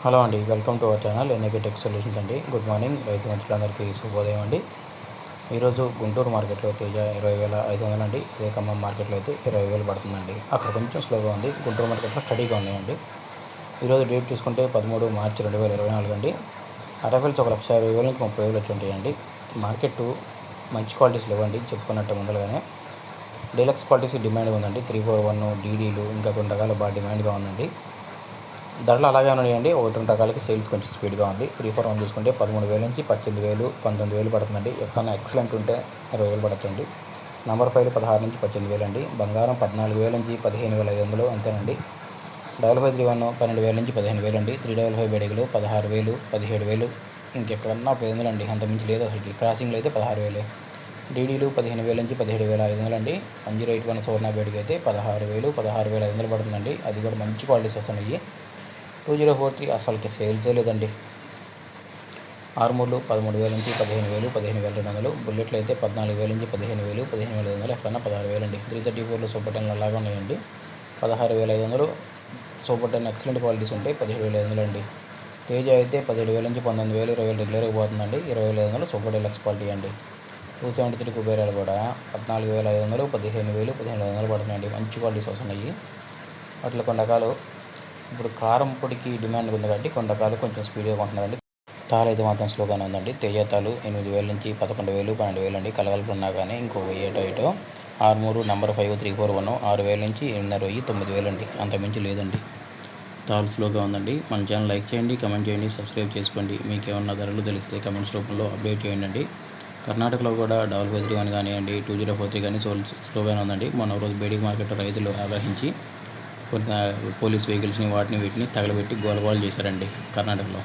Hello అండి, welcome to our channel NAK tech solutions అండి. Good morning రైతు మిత్రులందరికీ శుభోదయం అండి. ఈరోజు గుంటూరు మార్కెట్లో తేజ 20,500 అండి. అదే ఖమ్మం మార్కెట్లో అయితే 20,000 పడుతుందండి. అక్కడ కొంచెం స్లోగా ఉంది. గుంటూరు మార్కెట్లో స్టడీగా ఉన్నాయండి. ఈరోజు డేట్ చూసుకుంటే 13 మార్చి 2024 అండి. అరవైల్స్ 1,50,000 నుంచి 30,000 వచ్చి ఉంటాయండి. మార్కెట్ మంచి క్వాలిటీస్ లేవండి, చెప్పుకున్నట్టు ముందరగానే. డీలక్స్ క్వాలిటీస్ డిమాండ్ ఉందండి. 341 డీడీలు ఇంకా కొన్ని రకాల బాగా డిమాండ్గా ఉందండి. ధరలు అలాగే ఉన్నాయండి. 1-2 రకాలకి సేల్స్ కొంచెం స్పీడ్గా ఉంది. 341 చూసుకుంటే 13,000 నుంచి 18,000, 19,000 పడుతుందండి. ఎక్కడన్నా ఎక్సలెంట్ ఉంటే 20,000 పడచ్చండి. నంబర్ 5 16 నుంచి 18,000 అండి. బంగారం 14,000 నుంచి 15,500 అంతేనండి. 5531 12,000 నుంచి 15,000 అండి. 355 బెడిగలు 16,000, 17,000, ఇంకెక్కడన్నా 500 అండి. అంతమించి లేదు అసలుకి. క్రాసింగ్లో అయితే 16,000. డీడీలు 15,000 నుంచి 17,500 అండి. 1081 సువర్ణ బేడికి అయితే 16,000, 16,500 పడుతుందండి. అది కూడా మంచి క్వాలిటీస్ వస్తున్నాయి. 2043 అసలుకి సేల్సే లేదండి. ఆర్మూర్లు 13,000 నుంచి 15,000, 15,200. బుల్లెట్లు అయితే 14,000 నుంచి 15,000, 15,500, ఎక్కడన్నా 16,000 అండి. 334లో సూపర్ 10 అలాగా ఉన్నాయండి. 16,500. సూపర్ 10 ఎక్సలెంట్ క్వాలిటీస్ ఉంటాయి. 17,500 అండి. తేజ అయితే 17,000 నుంచి 19,000, 20,000 రెగ్యులర్గా పోతుందండి. 20,500 సూపర్ డీలక్స్ క్వాలిటీ అండి. 273 కుబేరాలు కూడా 14,500, 15,000, 15,500 పడుతున్నాయండి. మంచి క్వాలిటీస్ వస్తున్నాయి. వాటిలో కొన్ని రకాలు ఇప్పుడు కారం పొడికి డిమాండ్ ఉంది కాబట్టి కొన్ని రకాలు కొంచెం స్పీడ్గా కొంటున్నారండి. తాలు అయితే మాత్రం స్లోగానే ఉందండి. తేజ తాలు 8,000 నుంచి 11,000, 12,000 అండి. కలగలుపు ఉన్నా కానీ ఇంకో 1,000 ఇటో. ఆర్మూరు నంబర్ 5 341 6,000 నుంచి 8,500, 9,000 అండి. అంతమించి లేదండి. తాలు స్లోగా ఉందండి. మన ఛానల్ లైక్ చేయండి, కమెంట్ చేయండి, సబ్స్క్రైబ్ చేసుకోండి. మీకు ఏమన్నా ధరలు తెలిస్తే కమెంట్స్ రూపంలో అప్డేట్ చేయండి. కర్ణాటకలో కూడా 5531 కానివ్వండి, 2043 కానీ స్లోగానే ఉందండి. మొన్న రోజు బేడికి మార్కెట్లో రైతులు ఆగ్రహించి కొన్ని పోలీస్ వెహికల్స్ని వీటిని తగలబెట్టి గోలగోలు చేశారండి కర్ణాటకలో.